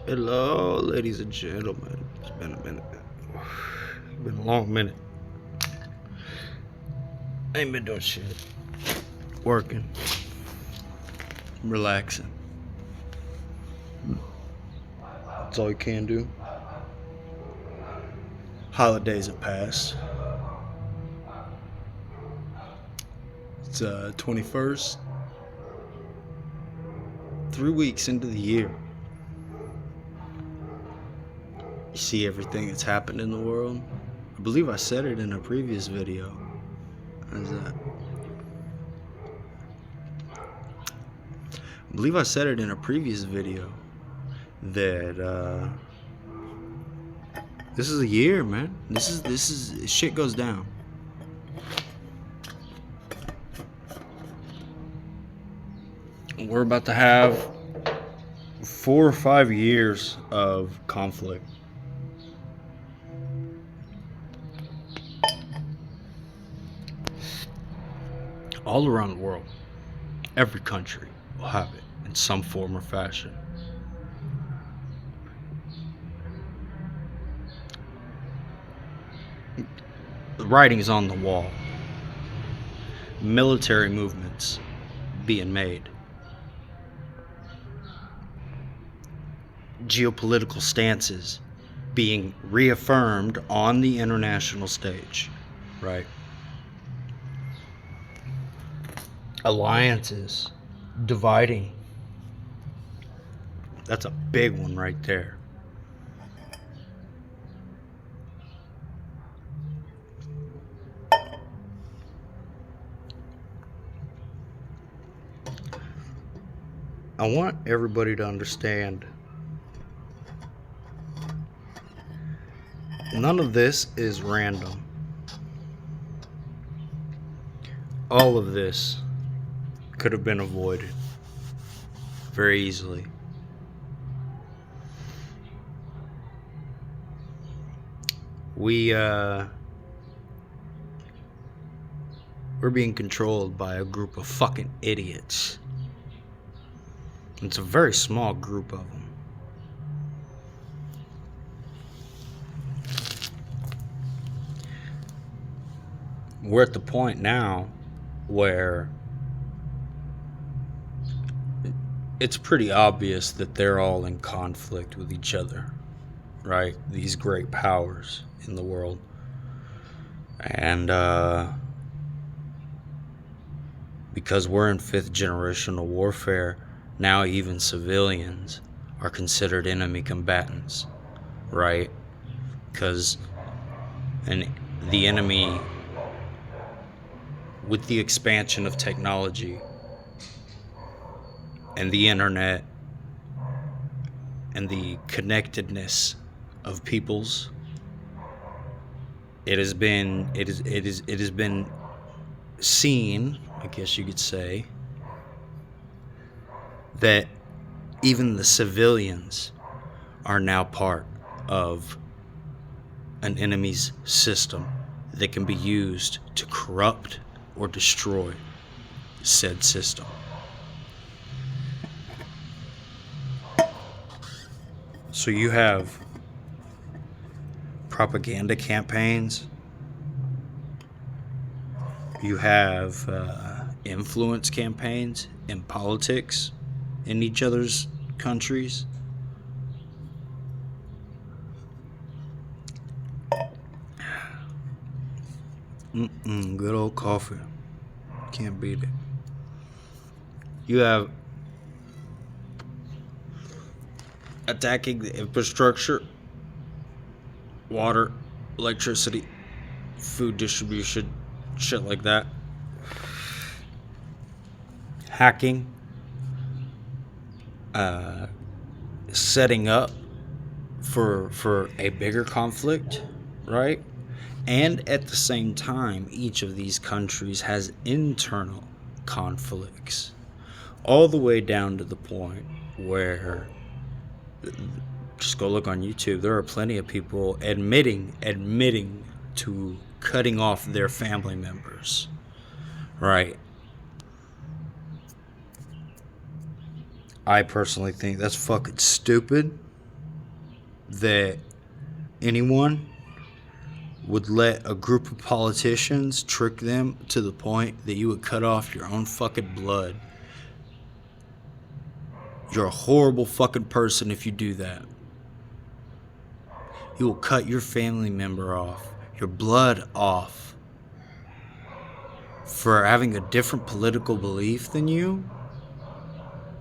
Hello, ladies and gentlemen. It's been a minute. It's been a long minute. I ain't been doing shit. Working. Relaxing. That's all you can do. Holidays have passed. It's 21st. 3 weeks into the year. You see everything that's happened in the world. I believe I said it in a previous video. How's that? I believe I said it in a previous video that this is a year, man. This is shit goes down. We're about to have 4 or 5 years of conflict. All around the world. Every country will have it in some form or fashion. The writing is on the wall. Military movements being made. Geopolitical stances being reaffirmed on the international stage, right? Alliances dividing. That's a big one right there. I want everybody to understand none of this is random. All of this could have been avoided very easily. We're being controlled by a group of fucking idiots. It's a very small group of them. We're at the point now where it's pretty obvious that they're all in conflict with each other, right? These great powers in the world. And because we're in 5th generational warfare, now even civilians are considered enemy combatants, right? Because the enemy, with the expansion of technology and the internet and the connectedness of peoples, it has been seen, I guess you could say, that even the civilians are now part of an enemy's system that can be used to corrupt or destroy said system. So you have propaganda campaigns, you have influence campaigns in politics in each other's countries. Good old coffee. Can't beat it. You have attacking the infrastructure, water, electricity, food distribution, shit like that. Hacking, setting up for a bigger conflict, right? And at the same time, each of these countries has internal conflicts, all the way down to the point where, just go look on YouTube, there are plenty of people admitting to cutting off their family members, right? I personally think that's fucking stupid. that anyone would let a group of politicians trick them to the point that you would cut off your own fucking blood. You're a horrible fucking person if you do that. You will cut your family member off, your blood off, for having a different political belief than you,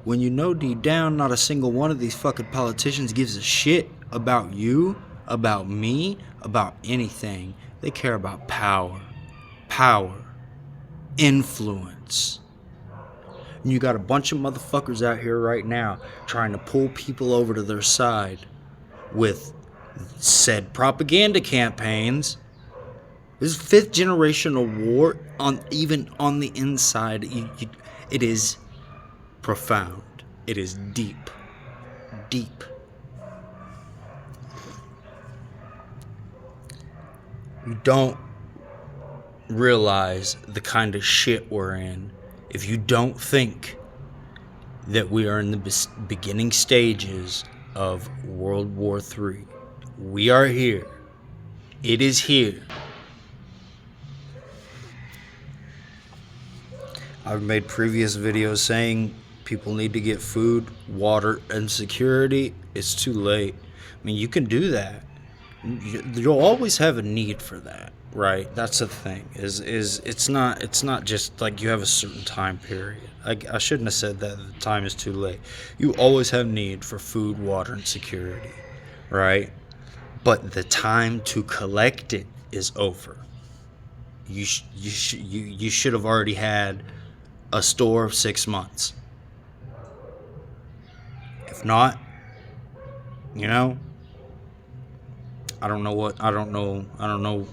when you know deep down not a single one of these fucking politicians gives a shit about you, about me, about anything. They care about power, influence. And you got a bunch of motherfuckers out here right now trying to pull people over to their side with said propaganda campaigns. This is fifth generational war even on the inside. It is profound. It is deep. You don't realize the kind of shit we're in if you don't think that we are in the beginning stages of World War III. We are here. It is here. I've made previous videos saying people need to get food, water, and security. It's too late. I mean, you can do that. You'll always have a need for that, right? That's the thing. It's not just like you have a certain time period. I shouldn't have said that the time is too late. You always have need for food, water, and security, right? But the time to collect it is over. You should have already had a store of 6 months. If not, I don't know.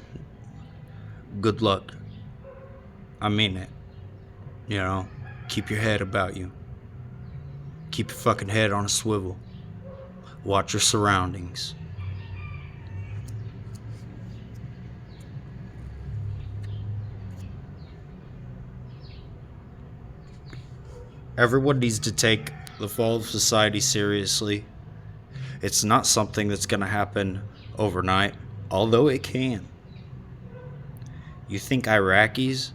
Good luck. I mean it. Keep your head about you. Keep your fucking head on a swivel. Watch your surroundings. Everyone needs to take the fall of society seriously. It's not something that's going to happen overnight, although it can. You think Iraqis?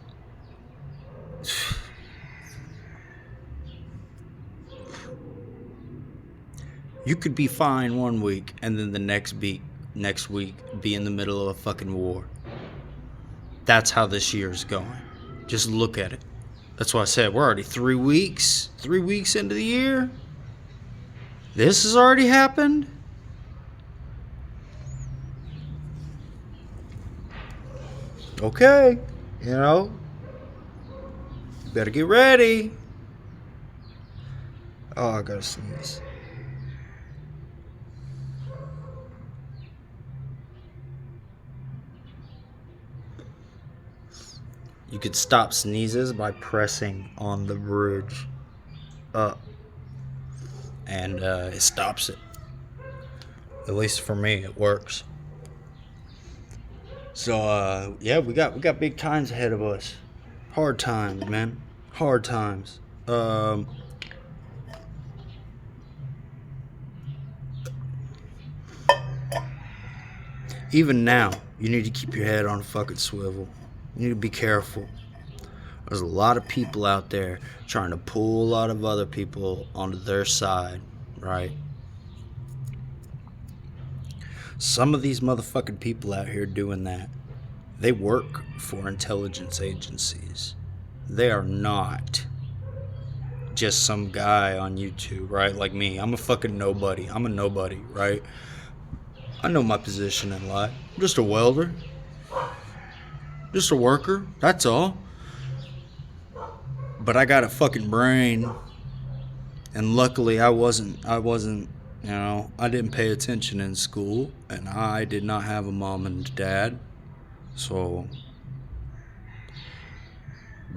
You could be fine one week and then the next week be in the middle of a fucking war. That's how this year's going. Just look at it. That's why I said we're already 3 weeks into the year. This has already happened. Okay, you better get ready. Oh, I gotta sneeze. You could stop sneezes by pressing on the bridge up, and it stops it. At least for me, it works. So yeah, we got big times ahead of us. Hard times, man. Hard times. Even now, you need to keep your head on a fucking swivel. You need to be careful. There's a lot of people out there trying to pull a lot of other people onto their side, right? Some of these motherfucking people out here doing that, they work for intelligence agencies. They are not just some guy on YouTube, right? Like me. I'm a fucking nobody. I'm a nobody, right? I know my position in life. I'm just a welder. Just a worker, that's all. But I got a fucking brain. And luckily I wasn't, I didn't pay attention in school. And I did not have a mom and dad. So,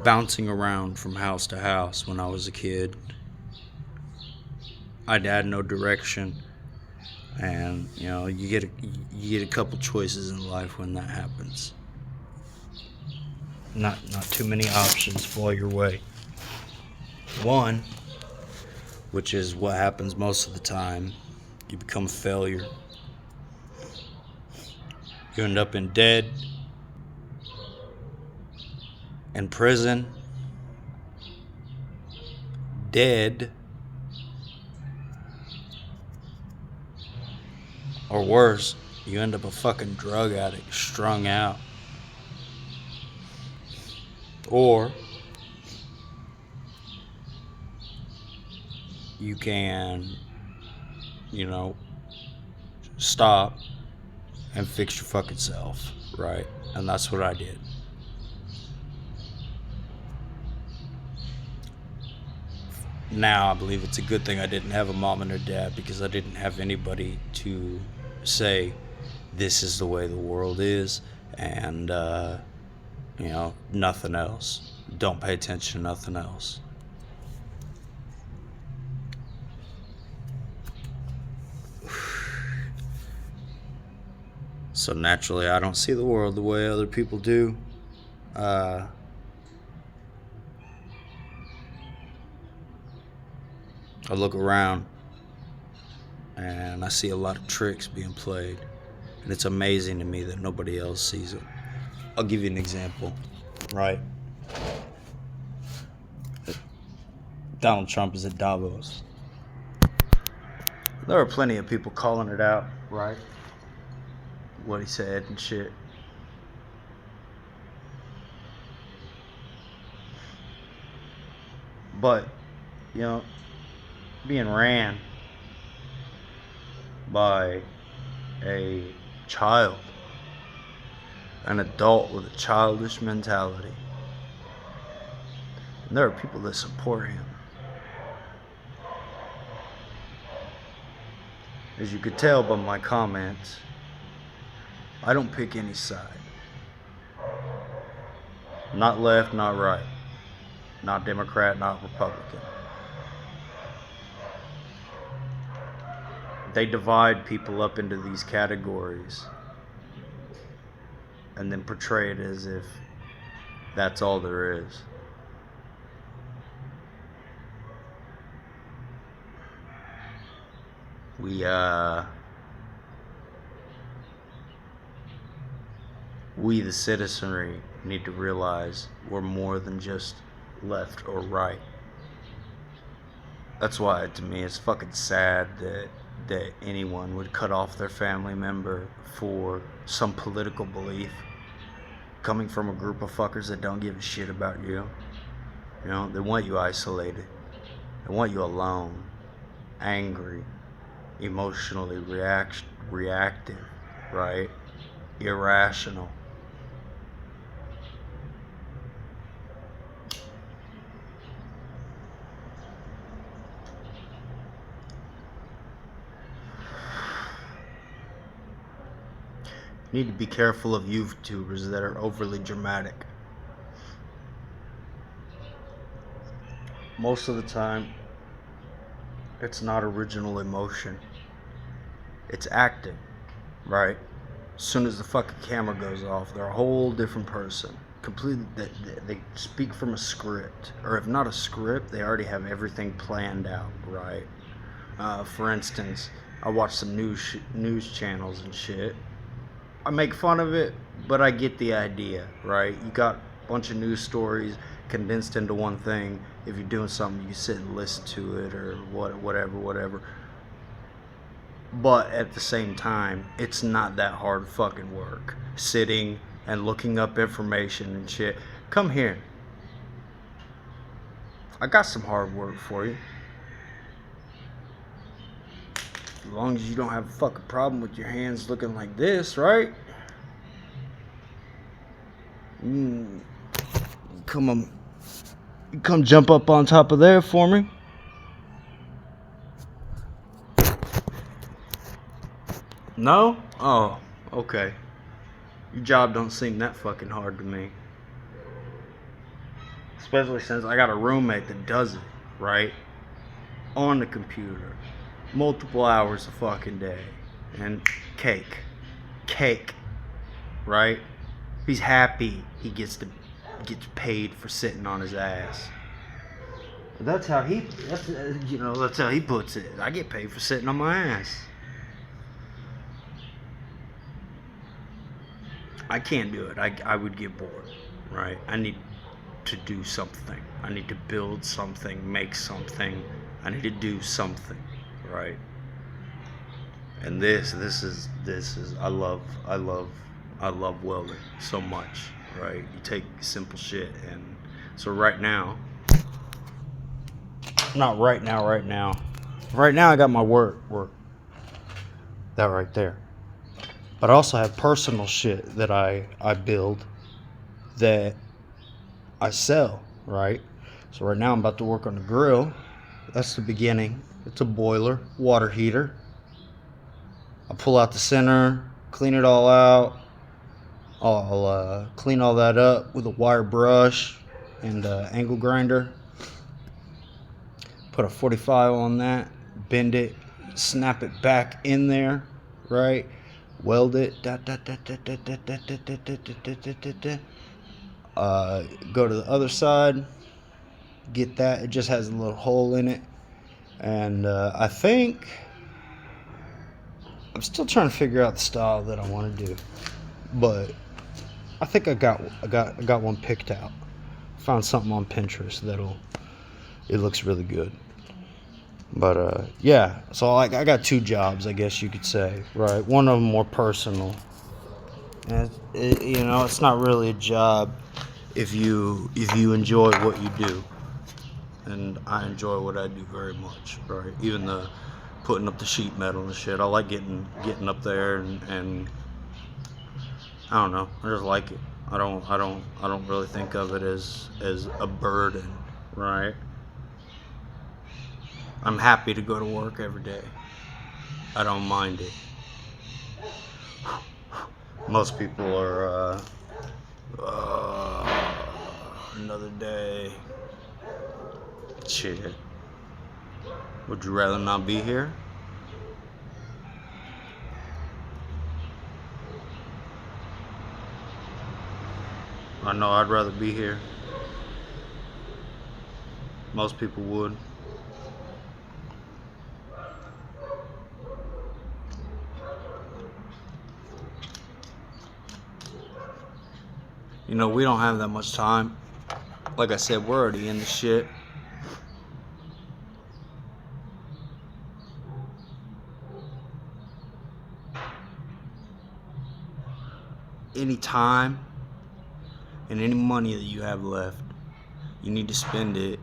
bouncing around from house to house when I was a kid, I had no direction. And, you get a couple choices in life when that happens. Not too many options fall your way. One, which is what happens most of the time, you become a failure. You end up in dead, in prison, dead, or worse, you end up a fucking drug addict, strung out. Or you can, you know, stop and fix your fucking self, right? And that's what I did. Now I believe it's a good thing I didn't have a mom and a dad, because I didn't have anybody to say this is the way the world is, and nothing else. Don't pay attention to nothing else. So naturally, I don't see the world the way other people do. I look around and I see a lot of tricks being played, and it's amazing to me that nobody else sees it. I'll give you an example, right? Donald Trump is at Davos. There are plenty of people calling it out, right? What he said and shit. But, being ran by a child, an adult with a childish mentality. And there are people that support him. As you could tell by my comments, I don't pick any side. Not left, not right. Not Democrat, not Republican. They divide people up into these categories and then portray it as if that's all there is. We the citizenry need to realize we're more than just left or right. That's why, to me, it's fucking sad that anyone would cut off their family member for some political belief, coming from a group of fuckers that don't give a shit about you. They want you isolated. They want you alone, angry, emotionally reactive, right? Irrational. You need to be careful of YouTubers that are overly dramatic. Most of the time, it's not original emotion. It's acting, right? As soon as the fucking camera goes off, they're a whole different person. Completely, they speak from a script. Or if not a script, they already have everything planned out, right? For instance, I watch some news channels and shit. I make fun of it, but I get the idea, right? You got a bunch of news stories condensed into one thing. If you're doing something, you sit and listen to it, or whatever. But at the same time, it's not that hard fucking work. Sitting and looking up information and shit. Come here. I got some hard work for you. As long as you don't have a fucking problem with your hands looking like this, right? Come jump up on top of there for me. No? Oh, okay. Your job don't seem that fucking hard to me. Especially since I got a roommate that does it, right? On the computer. Multiple hours a fucking day. And cake, right? He's happy he gets paid for sitting on his ass. That's how he puts it. I get paid for sitting on my ass. I can't do it. I would get bored, right? I need to do something. I need to build something, make something. I need to do something, right? And this is I love welding so much, right? You take simple shit, and so right now, not right now, right now I got my work that right there. But I also have personal shit that I build that I sell, right? So right now I'm about to work on the grill. That's the beginning. It's a boiler, water heater. I pull out the center, clean it all out. I'll clean all that up with a wire brush and angle grinder. Put a 45 on that, bend it, snap it back in there, right? Weld it. Go to the other side, get that. It just has a little hole in it, and I think I'm still trying to figure out the style that I want to do, but I think I got one picked out. Found something on Pinterest it looks really good. But yeah, so like I got two jobs, I guess you could say, right? One of them more personal, and it's not really a job if you enjoy what you do, and I enjoy what I do very much, right? Even the putting up the sheet metal and shit, I like getting up there and I don't know, I just like it. I don't really think of it as a burden, right? I'm happy to go to work every day. I don't mind it. Most people are another day. Shit. Would you rather not be here? I know I'd rather be here. Most people would. We don't have that much time. Like I said, we're already in the shit. Any time and any money that you have left, you need to spend it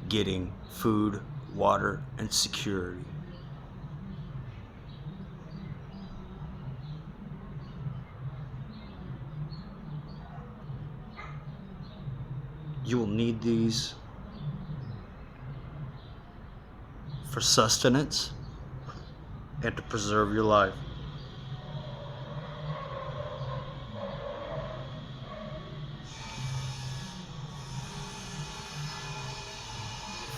getting food, water, and security. You will need these for sustenance and to preserve your life.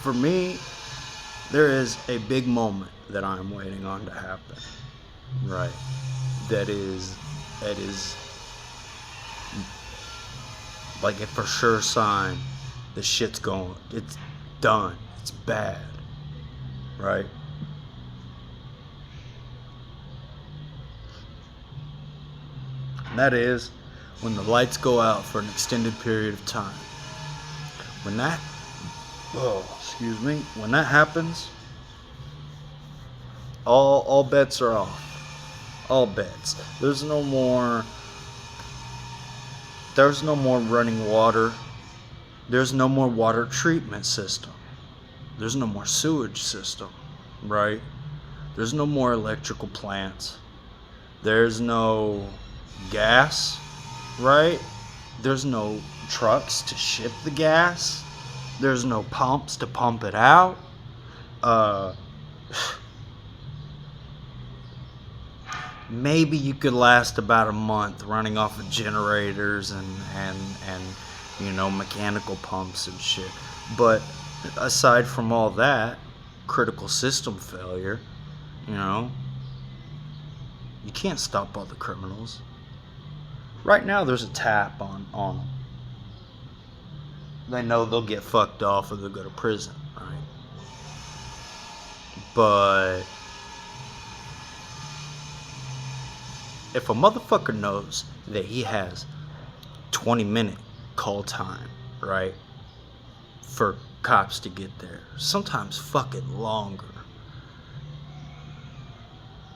For me, there is a big moment that I am waiting on to happen. Right. That is like a for sure sign the shit's going. It's done. It's bad. Right? And that is when the lights go out for an extended period of time. When that happens, all bets are off. All bets. There's no more running water. There's no more water treatment system. There's no more sewage system, right? There's no more electrical plants. There's no gas, right? There's no trucks to ship the gas. There's no pumps to pump it out. Maybe you could last about a month running off of generators and mechanical pumps and shit. But aside from all that, critical system failure, you can't stop all the criminals. Right now there's a tap on them. They know they'll get fucked off or they'll go to prison, right? But If a motherfucker knows that he has 20-minute call time, right, for cops to get there, sometimes fucking longer,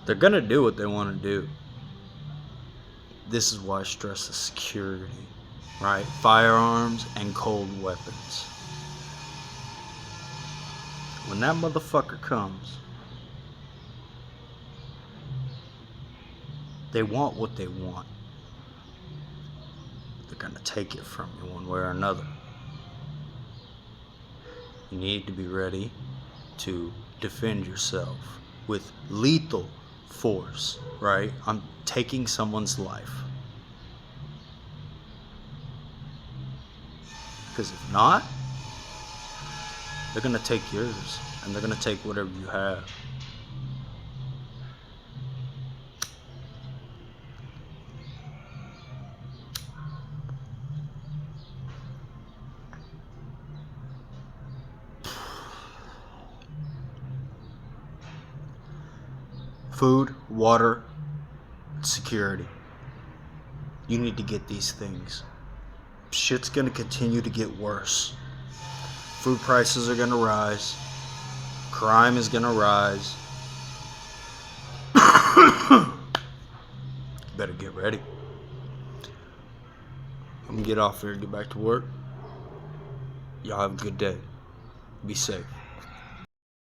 they're gonna do what they want to do. This is why I stress the security, right? Firearms and cold weapons. When that motherfucker comes, they want what they want. They're gonna take it from you one way or another. You need to be ready to defend yourself with lethal force, right? I'm taking someone's life. Because if not, they're gonna take yours, and they're gonna take whatever you have. Food, water, security. You need to get these things. Shit's gonna continue to get worse. Food prices are gonna rise. Crime is gonna rise. Better get ready. I'm gonna get off here and get back to work. Y'all have a good day. Be safe.